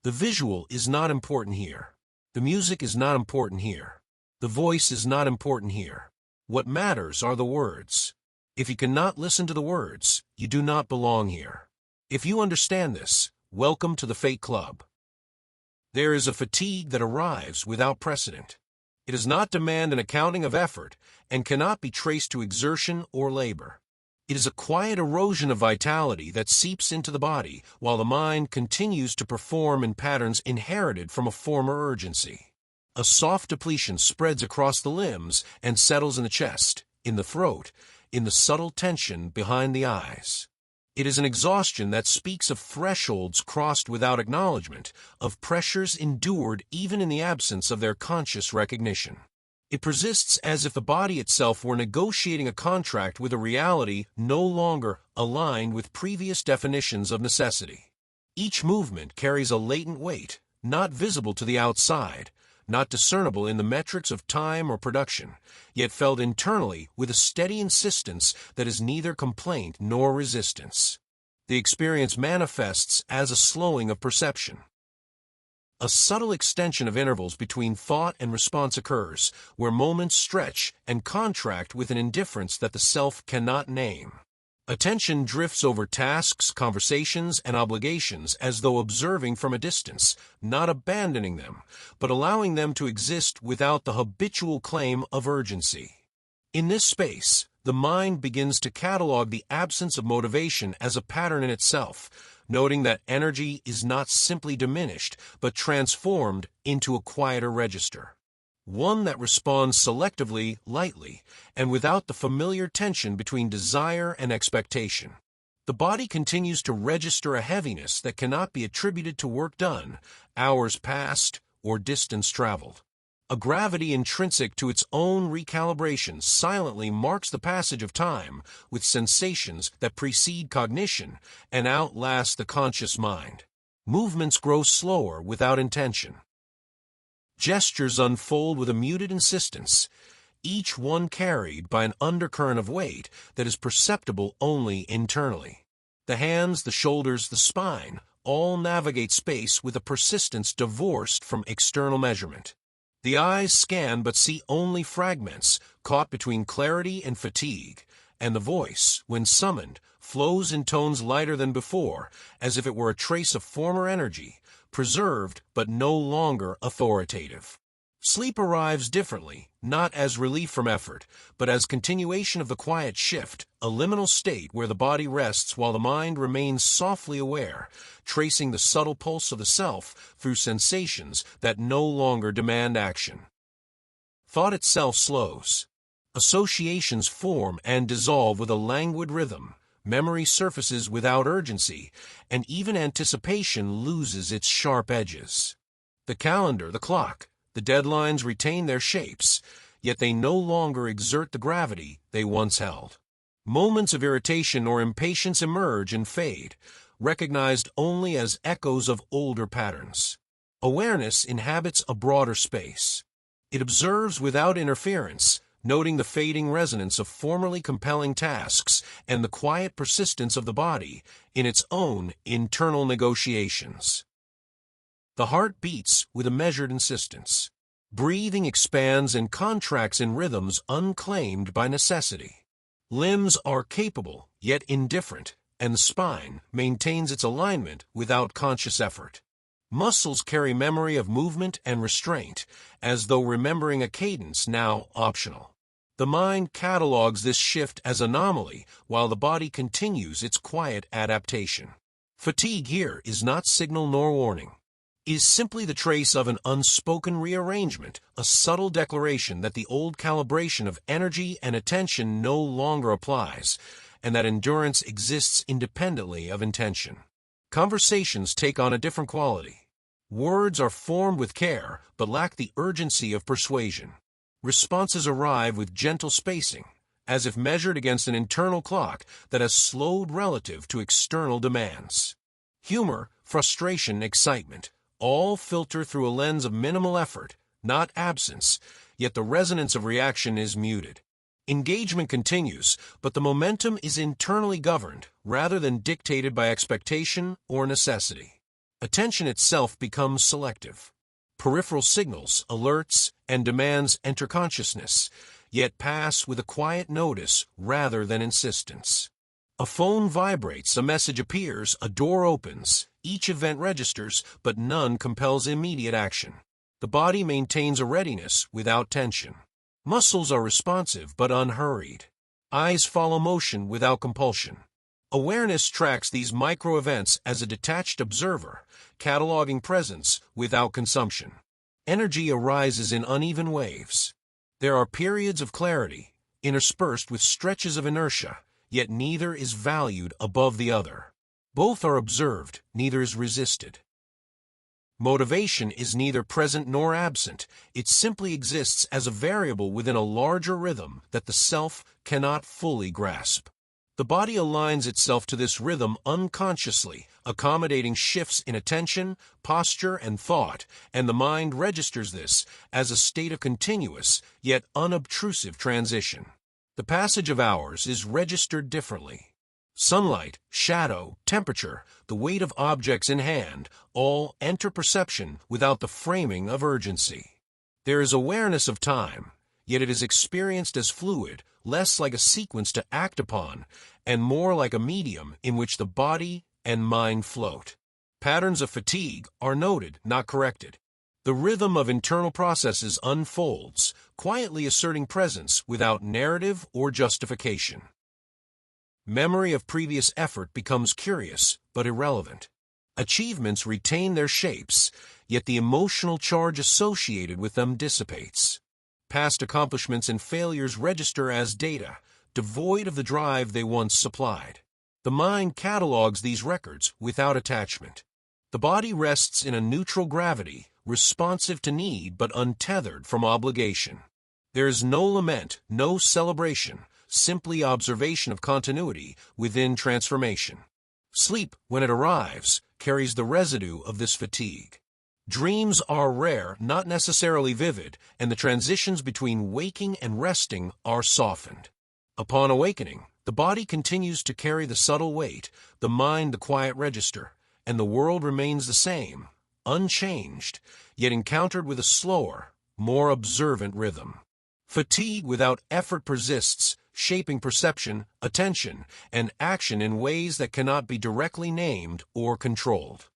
The visual is not important here. The music is not important here. The voice is not important here. What matters are the words. If you cannot listen to the words, you do not belong here. If you understand this, welcome to the Fate Club. There is a fatigue that arrives without precedent. It does not demand an accounting of effort and cannot be traced to exertion or labor. It is a quiet erosion of vitality that seeps into the body while the mind continues to perform in patterns inherited from a former urgency. A soft depletion spreads across the limbs and settles in the chest, in the throat, in the subtle tension behind the eyes. It is an exhaustion that speaks of thresholds crossed without acknowledgement, of pressures endured even in the absence of their conscious recognition. It persists as if the body itself were negotiating a contract with a reality no longer aligned with previous definitions of necessity. Each movement carries a latent weight, not visible to the outside, not discernible in the metrics of time or production, yet felt internally with a steady insistence that is neither complaint nor resistance. The experience manifests as a slowing of perception. A subtle extension of intervals between thought and response occurs, where moments stretch and contract with an indifference that the self cannot name. Attention drifts over tasks, conversations, and obligations as though observing from a distance, not abandoning them, but allowing them to exist without the habitual claim of urgency. In this space, the mind begins to catalog the absence of motivation as a pattern in itself, noting that energy is not simply diminished, but transformed into a quieter register. One that responds selectively, lightly, and without the familiar tension between desire and expectation. The body continues to register a heaviness that cannot be attributed to work done, hours passed, or distance traveled. A gravity intrinsic to its own recalibration silently marks the passage of time with sensations that precede cognition and outlast the conscious mind. Movements grow slower without intention. Gestures unfold with a muted insistence, each one carried by an undercurrent of weight that is perceptible only internally. The hands, the shoulders, the spine all navigate space with a persistence divorced from external measurement. The eyes scan but see only fragments, caught between clarity and fatigue, and the voice, when summoned, flows in tones lighter than before, as if it were a trace of former energy, preserved but no longer authoritative. Sleep arrives differently, not as relief from effort, but as continuation of the quiet shift, a liminal state where the body rests while the mind remains softly aware, tracing the subtle pulse of the self through sensations that no longer demand action. Thought itself slows. Associations form and dissolve with a languid rhythm. Memory surfaces without urgency, and even anticipation loses its sharp edges. The calendar, the clock, the deadlines retain their shapes, yet they no longer exert the gravity they once held. Moments of irritation or impatience emerge and fade, recognized only as echoes of older patterns. Awareness inhabits a broader space. It observes without interference, noting the fading resonance of formerly compelling tasks and the quiet persistence of the body in its own internal negotiations. The heart beats with a measured insistence. Breathing expands and contracts in rhythms unclaimed by necessity. Limbs are capable, yet indifferent, and the spine maintains its alignment without conscious effort. Muscles carry memory of movement and restraint, as though remembering a cadence now optional. The mind catalogs this shift as anomaly, while the body continues its quiet adaptation. Fatigue here is not signal nor warning. It is simply the trace of an unspoken rearrangement, a subtle declaration that the old calibration of energy and attention no longer applies, and that endurance exists independently of intention. Conversations take on a different quality. Words are formed with care, but lack the urgency of persuasion. Responses arrive with gentle spacing, as if measured against an internal clock that has slowed relative to external demands. Humor, frustration, excitement, all filter through a lens of minimal effort, not absence, yet the resonance of reaction is muted. Engagement continues, but the momentum is internally governed rather than dictated by expectation or necessity. Attention itself becomes selective. Peripheral signals, alerts, and demands enter consciousness, yet pass with a quiet notice rather than insistence. A phone vibrates, a message appears, a door opens. Each event registers, but none compels immediate action. The body maintains a readiness without tension. Muscles are responsive but unhurried. Eyes follow motion without compulsion. Awareness tracks these micro-events as a detached observer, cataloging presence without consumption. Energy arises in uneven waves. There are periods of clarity, interspersed with stretches of inertia, yet neither is valued above the other. Both are observed, neither is resisted. Motivation is neither present nor absent. It simply exists as a variable within a larger rhythm that the self cannot fully grasp. The body aligns itself to this rhythm unconsciously, accommodating shifts in attention, posture, and thought, and the mind registers this as a state of continuous, yet unobtrusive transition. The passage of hours is registered differently. Sunlight, shadow, temperature, the weight of objects in hand, all enter perception without the framing of urgency. There is awareness of time, yet it is experienced as fluid, less like a sequence to act upon, and more like a medium in which the body and mind float. Patterns of fatigue are noted, not corrected. The rhythm of internal processes unfolds, quietly asserting presence without narrative or justification. Memory of previous effort becomes curious but irrelevant. Achievements retain their shapes, yet the emotional charge associated with them dissipates. Past accomplishments and failures register as data, devoid of the drive they once supplied. The mind catalogs these records without attachment. The body rests in a neutral gravity, responsive to need but untethered from obligation. There is no lament, no celebration, simply observation of continuity within transformation. Sleep, when it arrives, carries the residue of this fatigue. Dreams are rare, not necessarily vivid, and the transitions between waking and resting are softened. Upon awakening, the body continues to carry the subtle weight, the mind the quiet register, and the world remains the same, unchanged, yet encountered with a slower, more observant rhythm. Fatigue without effort persists, shaping perception, attention, and action in ways that cannot be directly named or controlled.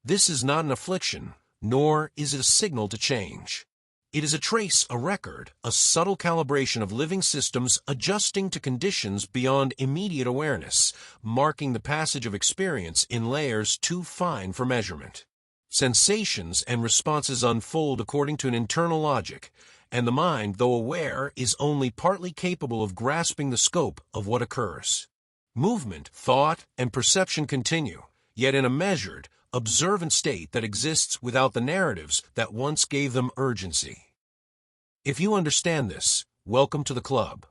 This is not an affliction, nor is it a signal to change. It is a trace, a record, a subtle calibration of living systems adjusting to conditions beyond immediate awareness, marking the passage of experience in layers too fine for measurement. Sensations and responses unfold according to an internal logic, and the mind, though aware, is only partly capable of grasping the scope of what occurs. Movement, thought, and perception continue, yet in a measured, observant state that exists without the narratives that once gave them urgency. If you understand this, welcome to the club.